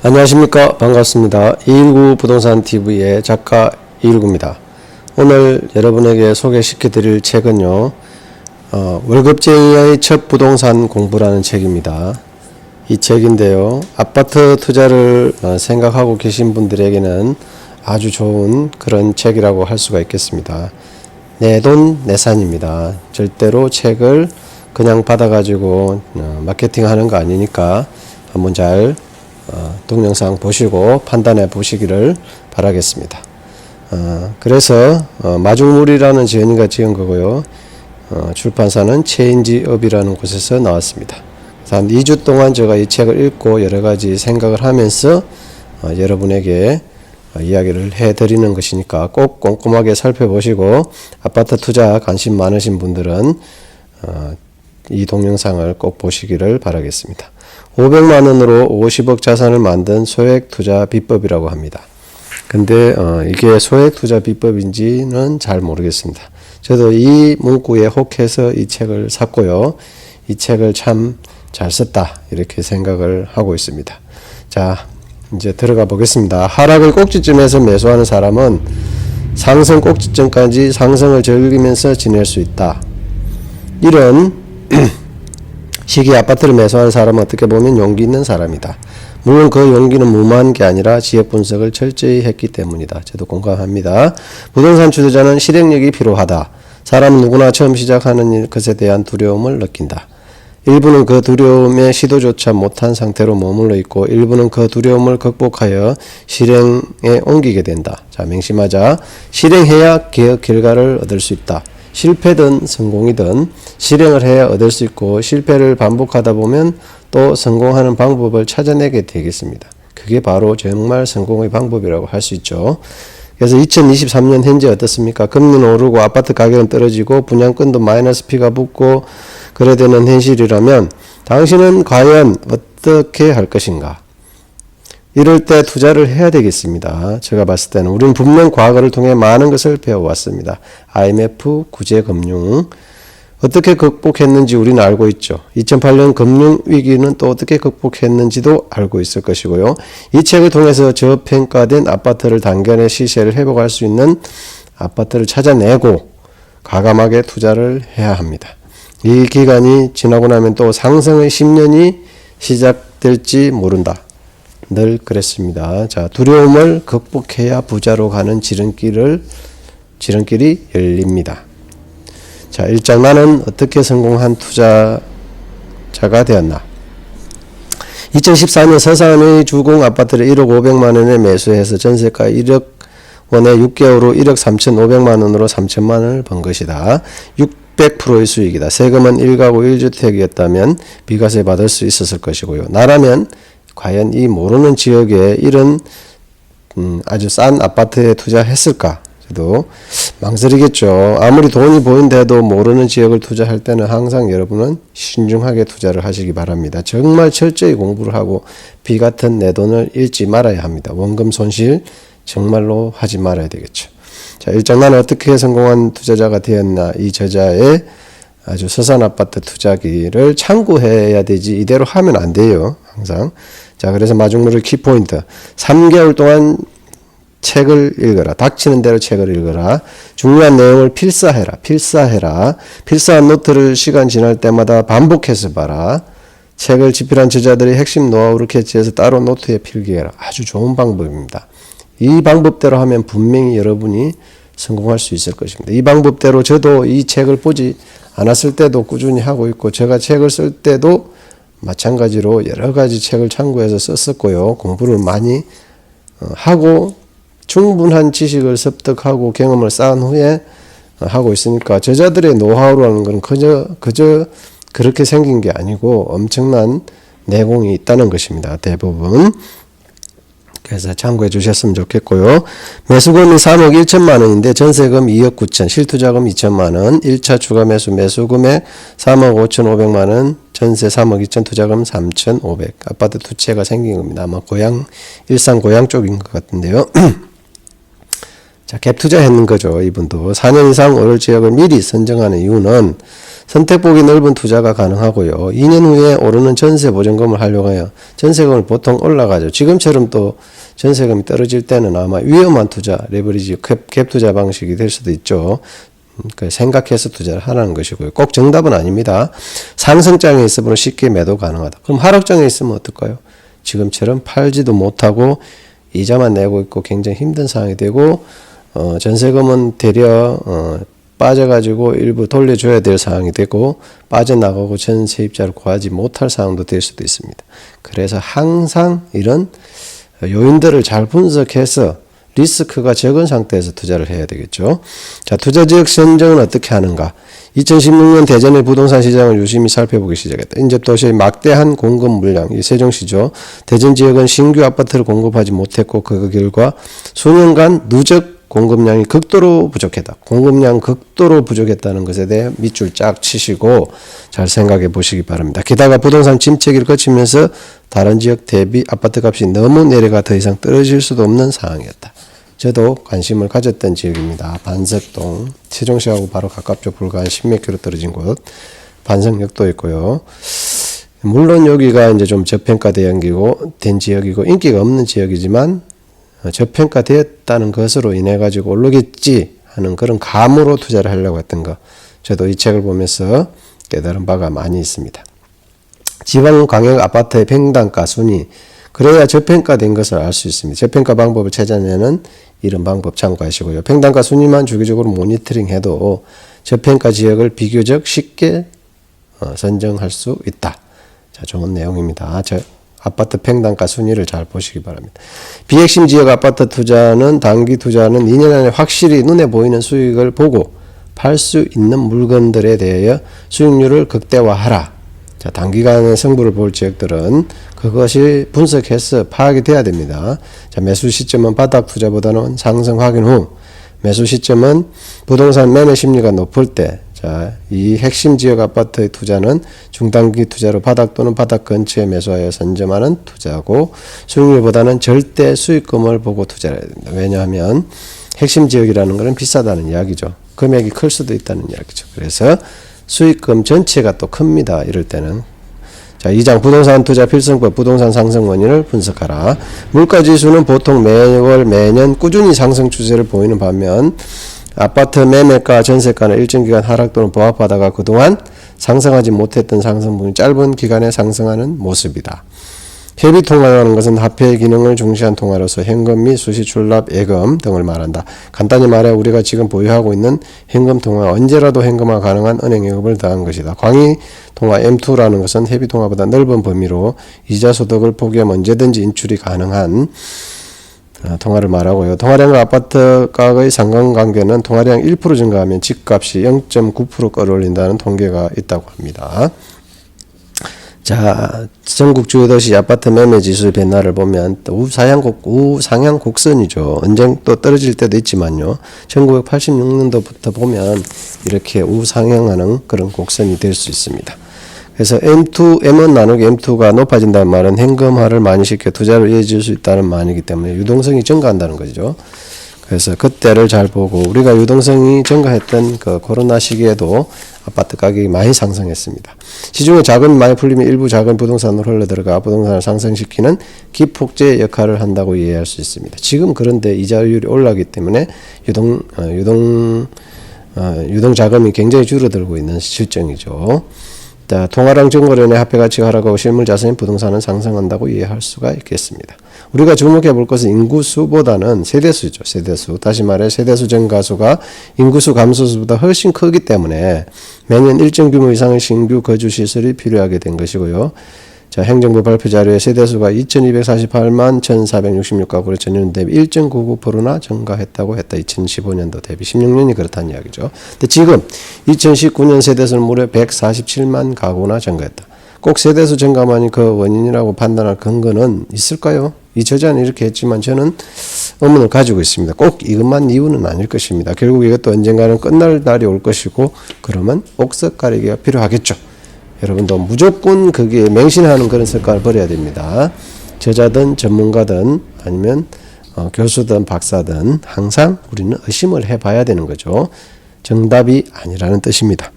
안녕하십니까. 반갑습니다. 219 부동산 TV의 작가 219입니다. 오늘 여러분에게 소개시켜 드릴 책은요, 월급쟁이의 첫 부동산 공부라는 책입니다. 이 책인데요, 아파트 투자를 생각하고 계신 분들에게는 아주 좋은 그런 책이라고 할 수가 있겠습니다. 내 돈 내산입니다. 절대로 책을 그냥 받아가지고 마케팅 하는 거 아니니까 한번 잘 동영상 보시고 판단해 보시기를 바라겠습니다. 그래서 마중물이라는 지은이가 지은 거고요. 출판사는 체인지업이라는 곳에서 나왔습니다. 그래서 한 2주 동안 제가 이 책을 읽고 여러 가지 생각을 하면서 여러분에게 이야기를 해드리는 것이니까 꼭 꼼꼼하게 살펴보시고 아파트 투자 관심 많으신 분들은 이 동영상을 꼭 보시기를 바라겠습니다. 500만 원으로 50억 자산을 만든 소액 투자 비법이라고 합니다. 근데 이게 소액 투자 비법인지는 잘 모르겠습니다. 저도 이 문구에 혹해서 이 책을 샀고요. 이 책을 참 잘 썼다 이렇게 생각을 하고 있습니다. 자, 이제 들어가 보겠습니다. 하락을 꼭지점에서 매수하는 사람은 상승 꼭지점까지 상승을 즐기면서 지낼 수 있다. 이런 시기 아파트를 매수하는 사람은 어떻게 보면 용기 있는 사람이다. 물론 그 용기는 무모한 게 아니라 지역 분석을 철저히 했기 때문이다. 저도 공감합니다. 부동산 투자자는 실행력이 필요하다. 사람은 누구나 처음 시작하는 것에 대한 두려움을 느낀다. 일부는 그 두려움에 시도조차 못한 상태로 머물러 있고 일부는 그 두려움을 극복하여 실행에 옮기게 된다. 자, 명심하자. 실행해야 결과를 얻을 수 있다. 실패든 성공이든 실행을 해야 얻을 수 있고 실패를 반복하다 보면 또 성공하는 방법을 찾아내게 되겠습니다. 그게 바로 정말 성공의 방법이라고 할 수 있죠. 그래서 2023년 현재 어떻습니까? 금리는 오르고 아파트 가격은 떨어지고 분양권도 마이너스 피가 붙고 그래야 되는 현실이라면 당신은 과연 어떻게 할 것인가? 이럴 때 투자를 해야 되겠습니다. 제가 봤을 때는 우리는 분명 과거를 통해 많은 것을 배워왔습니다. IMF, 구제금융 어떻게 극복했는지 우리는 알고 있죠. 2008년 금융위기는 또 어떻게 극복했는지도 알고 있을 것이고요. 이 책을 통해서 저평가된 아파트를 단기간에 시세를 회복할 수 있는 아파트를 찾아내고 과감하게 투자를 해야 합니다. 이 기간이 지나고 나면 또 상승의 10년이 시작될지 모른다. 늘 그랬습니다. 자, 두려움을 극복해야 부자로 가는 지름길이 열립니다. 자, 1장 나는 어떻게 성공한 투자자가 되었나. 2014년 서산의 주공 아파트를 1억 500만 원에 매수해서 전세가 1억 원에 6개월 후 1억 3,500만 원으로 3천만 원을 번 것이다. 600%의 수익이다. 세금은 1가구 1주택이었다면 비과세 받을 수 있었을 것이고요. 나라면 과연 이 모르는 지역에 이런 아주 싼 아파트에 투자했을까? 저도 망설이겠죠. 아무리 돈이 보인데도 모르는 지역을 투자할 때는 항상 여러분은 신중하게 투자를 하시기 바랍니다. 정말 철저히 공부를 하고 비 같은 내 돈을 잃지 말아야 합니다. 원금 손실 정말로 하지 말아야 되겠죠. 자, 1장 나는 어떻게 성공한 투자자가 되었나. 이 저자의 아주 서산 아파트 투자기를 참고해야 되지 이대로 하면 안 돼요. 항상. 자, 그래서 마중물의 키포인트. 3개월 동안 책을 읽어라. 닥치는 대로 책을 읽어라. 중요한 내용을 필사해라. 필사한 노트를 시간 지날 때마다 반복해서 봐라. 책을 집필한 저자들의 핵심 노하우를 캐치해서 따로 노트에 필기해라. 아주 좋은 방법입니다. 이 방법대로 하면 분명히 여러분이 성공할 수 있을 것입니다. 이 방법대로 저도 이 책을 보지 않았을 때도 꾸준히 하고 있고 제가 책을 쓸 때도 마찬가지로 여러 가지 책을 참고해서 썼었고요. 공부를 많이 하고 충분한 지식을 습득하고 경험을 쌓은 후에 하고 있으니까 저자들의 노하우라는 건 그저 그렇게 생긴 게 아니고 엄청난 내공이 있다는 것입니다. 대부분. 그래서 참고해 주셨으면 좋겠고요. 매수금이 3억 1천만 원인데 전세금 2억 9천, 실투자금 2천만 원, 1차 추가 매수금액 3억 5,500만 원, 전세 3억 2천, 투자금 3,500. 아파트 두 채가 생긴 겁니다. 아마 일산 고향 쪽인 것 같은데요. 자, 갭 투자했는 거죠. 이분도 4년 이상 오를 지역을 미리 선정하는 이유는 선택폭이 넓은 투자가 가능하고요. 2년 후에 오르는 전세 보증금을 하려고 해요. 전세금을 보통 올라가죠. 지금처럼 또 전세금이 떨어질 때는 아마 위험한 투자, 레버리지 갭 투자 방식이 될 수도 있죠. 생각해서 투자를 하라는 것이고요. 꼭 정답은 아닙니다. 상승장에 있으면 쉽게 매도 가능하다. 그럼 하락장에 있으면 어떨까요? 지금처럼 팔지도 못하고 이자만 내고 있고 굉장히 힘든 상황이 되고 전세금은 되려 빠져가지고 일부 돌려줘야 될 상황이 되고 빠져나가고 전세입자를 구하지 못할 상황도 될 수도 있습니다. 그래서 항상 이런 요인들을 잘 분석해서 리스크가 적은 상태에서 투자를 해야 되겠죠. 자, 투자지역 선정은 어떻게 하는가? 2016년 대전의 부동산 시장을 유심히 살펴보기 시작했다. 인접도시의 막대한 공급 물량, 이 세종시죠. 대전 지역은 신규 아파트를 공급하지 못했고 그 결과 수년간 누적 공급량이 극도로 부족했다. 공급량 극도로 부족했다는 것에 대해 밑줄 쫙 치시고 잘 생각해 보시기 바랍니다. 게다가 부동산 침체기를 거치면서 다른 지역 대비 아파트 값이 너무 내려가 더 이상 떨어질 수도 없는 상황이었다. 저도 관심을 가졌던 지역입니다. 반석동, 세종시하고 바로 가깝죠. 불과 한 10몇 킬로 떨어진 곳. 반석역도 있고요. 물론 여기가 이제 좀 저평가된 지역이고 인기가 없는 지역이지만 저평가되었다는 것으로 인해 가지고 오르겠지 하는 그런 감으로 투자를 하려고 했던 거. 저도 이 책을 보면서 깨달은 바가 많이 있습니다. 지방 광역 아파트의 평당가 순위. 그래야 저평가된 것을 알 수 있습니다. 저평가 방법을 찾아내는 이런 방법 참고하시고요. 평당가 순위만 주기적으로 모니터링해도 저평가 지역을 비교적 쉽게 선정할 수 있다. 자, 좋은 내용입니다. 아파트 평당가 순위를 잘 보시기 바랍니다. 비핵심 지역 아파트 투자는 단기 투자는 2년 안에 확실히 눈에 보이는 수익을 보고 팔 수 있는 물건들에 대하여 수익률을 극대화하라. 자, 단기간에 승부를 볼 지역들은 그것이 분석해서 파악이 돼야 됩니다. 자, 매수 시점은 바닥 투자보다는 상승 확인 후, 매수 시점은 부동산 매매 심리가 높을 때, 자, 이 핵심 지역 아파트의 투자는 중단기 투자로 바닥 또는 바닥 근처에 매수하여 선점하는 투자고, 수익률보다는 절대 수익금을 보고 투자를 해야 됩니다. 왜냐하면 핵심 지역이라는 것은 비싸다는 이야기죠. 금액이 클 수도 있다는 이야기죠. 그래서 수익금 전체가 또 큽니다. 이럴 때는. 자, 2장 부동산 투자 필승법 부동산 상승 원인을 분석하라. 물가지수는 보통 매월 매년 꾸준히 상승 추세를 보이는 반면 아파트 매매가 전세가는 일정 기간 하락 또는 보합하다가 그동안 상승하지 못했던 상승분이 짧은 기간에 상승하는 모습이다. 회비통화라는 것은 화폐의 기능을 중시한 통화로서 현금 및 수시 출납 예금 등을 말한다. 간단히 말해 우리가 지금 보유하고 있는 현금 통화가 언제라도 현금화 가능한 은행 예금을 더한 것이다. 광의 통화 M2라는 것은 회비통화보다 넓은 범위로 이자 소득을 포기하면 언제든지 인출이 가능한 통화를 말하고요. 통화량과 아파트 가격의 상관관계는 통화량 1% 증가하면 집값이 0.9% 끌어올린다는 통계가 있다고 합니다. 자, 전국 주요 도시 아파트 매매 지수의 변화를 보면 또 우상향 곡선이죠. 언젠 또 떨어질 때도 있지만요. 1986년도부터 보면 이렇게 우상향하는 그런 곡선이 될 수 있습니다. 그래서 M1 나누기 M2가 높아진다는 말은 현금화를 많이 시켜 투자를 이어질 수 있다는 말이기 때문에 유동성이 증가한다는 거죠. 그래서 그때를 잘 보고 우리가 유동성이 증가했던 그 코로나 시기에도 아파트 가격이 많이 상승했습니다. 시중에 자금이 많이 풀리면 일부 작은 부동산으로 흘러들어가 부동산을 상승시키는 기폭제 역할을 한다고 이해할 수 있습니다. 지금 그런데 이자율이 올라가기 때문에 유동 자금이 굉장히 줄어들고 있는 실정이죠. 자, 통화량 증거론의 화폐 가치가 하락하고 실물 자산인 부동산은 상승한다고 이해할 수가 있겠습니다. 우리가 주목해 볼 것은 인구수보다는 세대수죠. 세대수. 다시 말해 세대수 증가수가 인구수 감소수보다 훨씬 크기 때문에 매년 일정 규모 이상의 신규 거주시설이 필요하게 된 것이고요. 자, 행정부 발표 자료에 세대수가 2248만 1466가구로 전년 대비 1.99%나 증가했다고 했다. 2015년도 대비 16년이 그렇다는 이야기죠. 근데 지금 2019년 세대수는 무려 147만 가구나 증가했다. 꼭 세대수 증가만이 그 원인이라고 판단할 근거는 있을까요? 이 저자는 이렇게 했지만 저는 의문을 가지고 있습니다. 꼭 이것만 이유는 아닐 것입니다. 결국 이것도 언젠가는 끝날 날이 올 것이고 그러면 옥석 가리기가 필요하겠죠. 여러분도 무조건 거기에 맹신하는 그런 습관을 버려야 됩니다. 저자든 전문가든 아니면 교수든 박사든 항상 우리는 의심을 해봐야 되는 거죠. 정답이 아니라는 뜻입니다.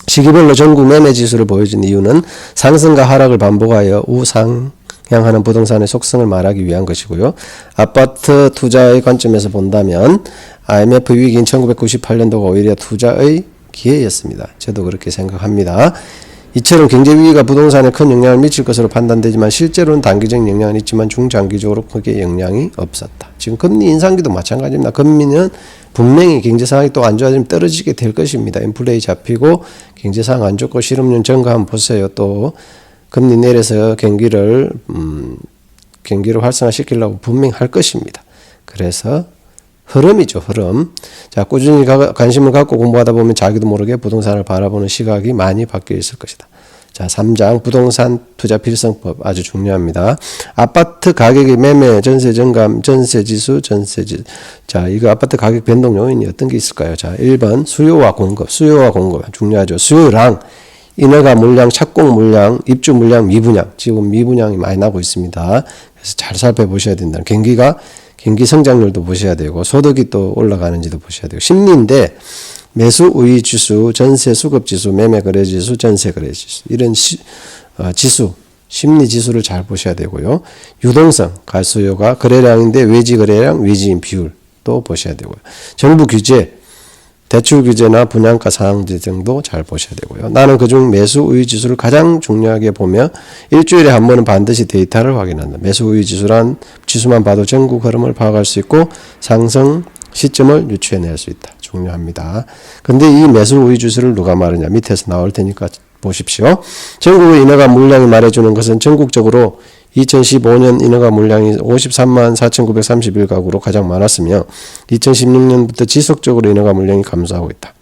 시기별로 전국 매매 지수를 보여준 이유는 상승과 하락을 반복하여 우상향하는 부동산의 속성을 말하기 위한 것이고요. 아파트 투자의 관점에서 본다면 IMF 위기인 1998년도가 오히려 투자의 기회였습니다. 저도 그렇게 생각합니다. 이처럼 경제 위기가 부동산에 큰 영향을 미칠 것으로 판단되지만 실제로는 단기적 영향은 있지만 중장기적으로 크게 영향이 없었다. 지금 금리 인상기도 마찬가지입니다. 금리는 분명히 경제 상황이 또 안 좋아지면 떨어지게 될 것입니다. 인플레이 잡히고 경제 상황 안 좋고 실업률 증가 한번 보세요. 또 금리 내려서 경기를 활성화시키려고 분명히 할 것입니다. 그래서 흐름이죠, 흐름. 자, 꾸준히 관심을 갖고 공부하다 보면 자기도 모르게 부동산을 바라보는 시각이 많이 바뀌어 있을 것이다. 자, 3장 부동산 투자 필성법 아주 중요합니다. 아파트 가격의 매매, 전세 증감, 전세 지수. 자, 이거 아파트 가격 변동 요인이 어떤 게 있을까요? 자, 1번 수요와 공급 중요하죠. 수요랑 인허가 물량, 착공 물량, 입주 물량, 미분양. 지금 미분양이 많이 나고 있습니다. 그래서 잘 살펴보셔야 된다. 경기 성장률도 보셔야 되고 소득이 또 올라가는지도 보셔야 되고 심리인데 매수 우위 지수, 전세 수급 지수, 매매 거래 지수, 전세 거래 지수 이런 지수, 심리 지수를 잘 보셔야 되고요. 유동성, 가수요가 거래량인데 외지 거래량, 외지인 비율도 보셔야 되고요. 정부 규제, 대출 규제나 분양가 상한제 등도 잘 보셔야 되고요. 나는 그중 매수 우위 지수를 가장 중요하게 보며 일주일에 한 번은 반드시 데이터를 확인한다. 매수 우위 지수란 지수만 봐도 전국 흐름을 파악할 수 있고 상승 시점을 유추해낼 수 있다. 중요합니다. 근데 이 매수 우위 지수를 누가 말하냐? 밑에서 나올 테니까 보십시오. 전국의 인허가 물량이 말해주는 것은 전국적으로 2015년 인허가 물량이 53만 4,931가구로 가장 많았으며 2016년부터 지속적으로 인허가 물량이 감소하고 있다.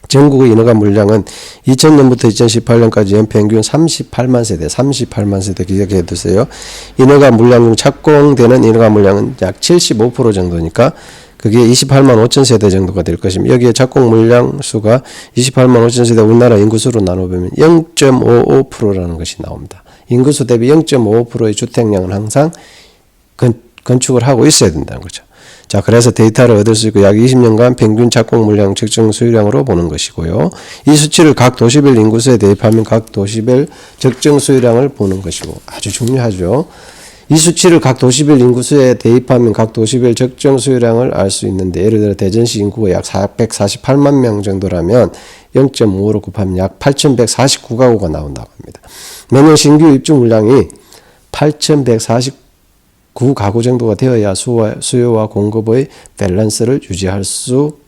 전국의 인허가 물량은 2000년부터 2018년까지 연평균 38만 세대 기억해 두세요. 인허가 물량 중 착공되는 인허가 물량은 약 75% 정도니까 그게 28만 5천 세대 정도가 될 것입니다. 여기에 착공 물량 수가 28만 5천 세대 우리나라 인구수로 나눠보면 0.55%라는 것이 나옵니다. 인구수 대비 0.55%의 주택량은 항상 건축을 하고 있어야 된다는 거죠. 자, 그래서 데이터를 얻을 수 있고 약 20년간 평균 착공 물량 측정 수요량으로 보는 것이고요. 이 수치를 각 도시별 인구수에 대입하면 각 도시별 적정 수요량을 보는 것이고 아주 중요하죠. 이 수치를 각 도시별 인구수에 대입하면 각 도시별 적정 수요량을 알 수 있는데 예를 들어 대전시 인구가 약 448만 명 정도라면 0.55로 곱하면 약 8,149가구가 나온다고 합니다. 매년 신규 입주 물량이 8,149가구 정도가 되어야 수요와 공급의 밸런스를 유지할 수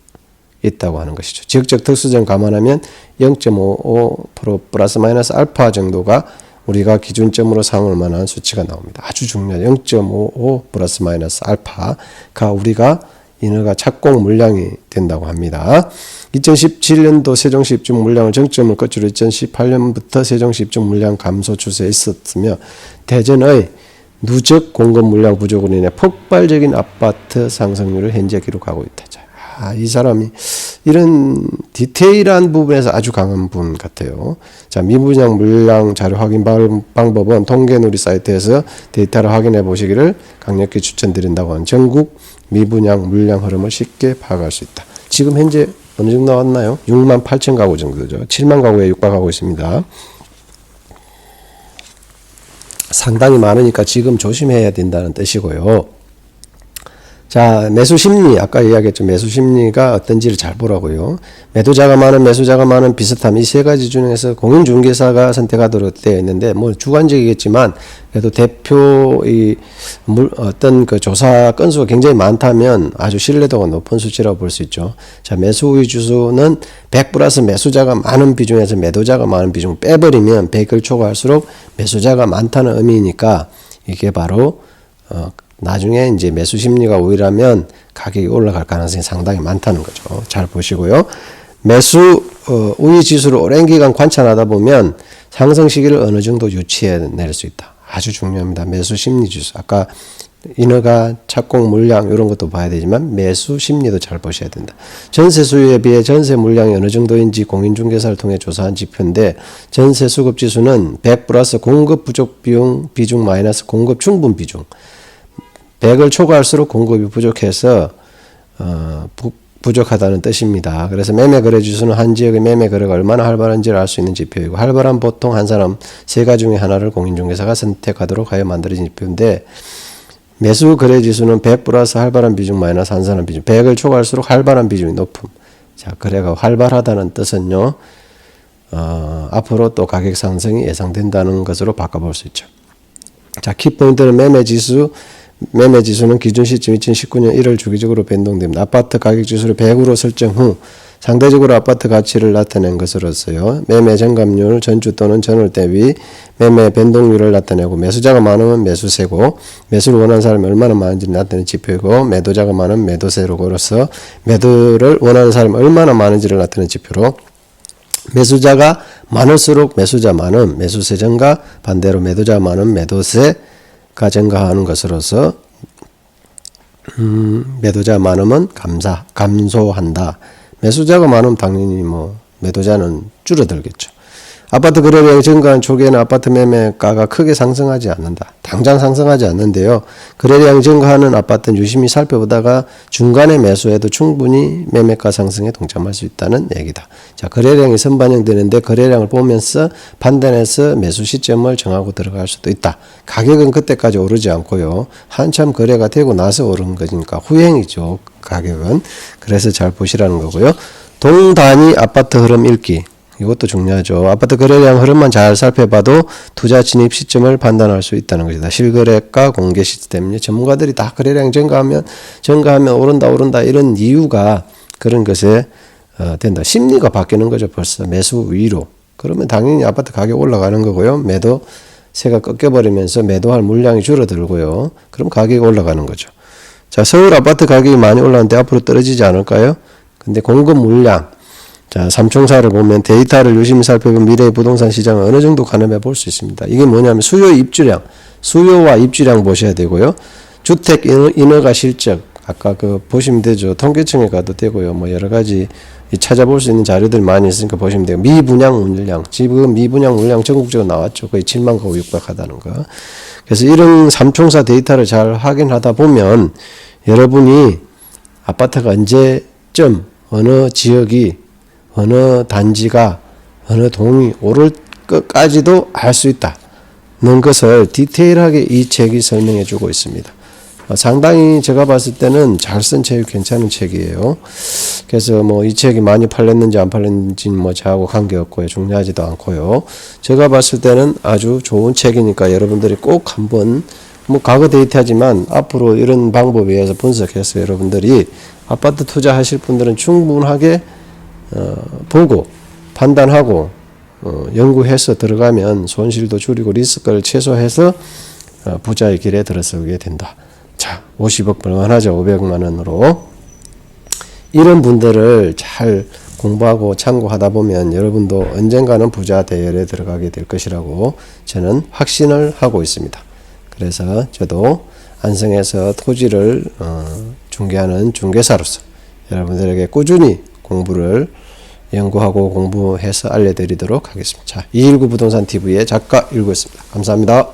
있다고 하는 것이죠. 지역적 특수점 감안하면 0.55% 플러스 마이너스 알파 정도가 우리가 기준점으로 삼을 만한 수치가 나옵니다. 아주 중요해요. 0.55 플러스 마이너스 알파가 우리가 인허가 착공 물량이 된다고 합니다. 2017년도 세종시 입주 물량을 정점을 거치로 2018년부터 세종시 입주 물량 감소 추세에 있었으며 대전의 누적 공급 물량 부족으로 인해 폭발적인 아파트 상승률을 현재 기록하고 있다. 이 사람이 이런 디테일한 부분에서 아주 강한 분 같아요. 자, 미분양 물량 자료 확인 방법은 통계누리 사이트에서 데이터를 확인해 보시기를 강력히 추천드린다고 하는 전국 미분양 물량 흐름을 쉽게 파악할 수 있다. 지금 현재 어느 정도 나왔나요? 6만 8천 가구 정도죠. 7만 가구에 육박하고 있습니다. 상당히 많으니까 지금 조심해야 된다는 뜻이고요. 자, 매수 심리, 아까 이야기했죠. 매수 심리가 어떤지를 잘 보라고요. 매도자가 많은, 매수자가 많은 비슷함, 이 세 가지 중에서 공인중개사가 선택하도록 되어 있는데, 뭐 주관적이겠지만, 그래도 어떤 그 조사 건수가 굉장히 많다면 아주 신뢰도가 높은 수치라고 볼 수 있죠. 자, 매수 우위 지수는 100 플러스 매수자가 많은 비중에서 매도자가 많은 비중 빼버리면 100을 초과할수록 매수자가 많다는 의미니까, 이게 바로, 나중에 이제 매수 심리가 우위라면 가격이 올라갈 가능성이 상당히 많다는 거죠. 잘 보시고요. 매수 우위 지수를 오랜 기간 관찰하다 보면 상승 시기를 어느 정도 유추해낼 수 있다. 아주 중요합니다. 매수 심리 지수. 아까 인허가, 착공 물량 이런 것도 봐야 되지만 매수 심리도 잘 보셔야 된다. 전세 수요에 비해 전세 물량이 어느 정도인지 공인중개사를 통해 조사한 지표인데 전세 수급 지수는 100 플러스 공급 부족 비중 마이너스 공급 충분 비중. 100을 초과할수록 공급이 부족해서 부족하다는 뜻입니다. 그래서 매매 거래 지수는 한 지역의 매매 거래가 얼마나 활발한지를 알 수 있는 지표이고, 활발한 보통 한 사람 세 가지 중에 하나를 공인중개사가 선택하도록 하여 만들어진 지표인데, 매수 거래 지수는 100 플러스 활발한 비중 마이너스 한 사람 비중, 100을 초과할수록 활발한 비중이 높음. 자, 거래가 활발하다는 뜻은요, 앞으로 또 가격 상승이 예상된다는 것으로 바꿔볼 수 있죠. 자, 키포인트는 매매 지수는 기준 시점 2019년 1월 주기적으로 변동됩니다. 아파트 가격 지수를 100으로 설정 후 상대적으로 아파트 가치를 나타낸 것으로서요. 매매 정감률 전주 또는 전월 대비 매매 변동률을 나타내고, 매수자가 많으면 매수세고, 매수를 원하는 사람이 얼마나 많은지를 나타내는 지표이고, 매도자가 많으면 매도세로서 매도를 원하는 사람이 얼마나 많은지를 나타내는 지표로, 매수자가 많을수록 매수자 많음, 매수세 증가, 반대로 매도자가 많으면 매도세가 증가하는 것으로서 매도자가 많으면 감소한다. 매수자가 많으면 당연히 매도자는 줄어들겠죠. 아파트 거래량이 증가한 초기에는 아파트 매매가가 크게 상승하지 않는다. 당장 상승하지 않는데요. 거래량이 증가하는 아파트는 유심히 살펴보다가 중간에 매수해도 충분히 매매가 상승에 동참할 수 있다는 얘기다. 자, 거래량이 선반영되는데 거래량을 보면서 판단해서 매수 시점을 정하고 들어갈 수도 있다. 가격은 그때까지 오르지 않고요. 한참 거래가 되고 나서 오른 거니까 후행이죠. 가격은. 그래서 잘 보시라는 거고요. 동단위 아파트 흐름 읽기. 이것도 중요하죠. 아파트 거래량 흐름만 잘 살펴봐도 투자 진입 시점을 판단할 수 있다는 것이다. 실거래가 공개 시스템. 전문가들이 다 거래량 증가하면 오른다 이런 이유가 그런 것에 된다. 심리가 바뀌는 거죠. 벌써 매수 위로. 그러면 당연히 아파트 가격 올라가는 거고요. 매도세가 꺾여버리면서 매도할 물량이 줄어들고요. 그럼 가격이 올라가는 거죠. 자, 서울 아파트 가격이 많이 올랐는데 앞으로 떨어지지 않을까요? 근데 공급 물량. 자, 삼총사를 보면 데이터를 유심히 살펴보면 미래의 부동산 시장을 어느 정도 가늠해 볼 수 있습니다. 이게 뭐냐면 수요와 입주량 보셔야 되고요. 주택 인허가 실적, 아까 보시면 되죠. 통계청에 가도 되고요. 여러 가지 찾아볼 수 있는 자료들 많이 있으니까 보시면 되고, 미분양 물량, 지금 미분양 물량 전국적으로 나왔죠. 거의 7만 가구 육박하다는 거. 그래서 이런 삼총사 데이터를 잘 확인하다 보면 여러분이 아파트가 언제쯤 어느 지역이 어느 단지가 어느 동이 오를 것까지도 알 수 있다는 것을 디테일하게 이 책이 설명해 주고 있습니다. 상당히 제가 봤을 때는 잘 쓴 책, 괜찮은 책이에요. 그래서 이 책이 많이 팔렸는지 안 팔렸는지는 저하고 관계없고요. 중요하지도 않고요. 제가 봤을 때는 아주 좋은 책이니까 여러분들이 꼭 한번 과거 데이터지만 앞으로 이런 방법에 의해서 분석해서 여러분들이 아파트 투자하실 분들은 충분하게 보고 판단하고 연구해서 들어가면 손실도 줄이고 리스크를 최소화해서 부자의 길에 들어서게 된다. 자, 50억 벌만하죠. 500만 원으로. 이런 분들을 잘 공부하고 참고하다 보면 여러분도 언젠가는 부자 대열에 들어가게 될 것이라고 저는 확신을 하고 있습니다. 그래서 저도 안성에서 토지를 중개하는 중개사로서 여러분들에게 꾸준히 공부를 연구하고 공부해서 알려드리도록 하겠습니다. 자, 219 부동산 TV의 작가 일구였습니다. 감사합니다.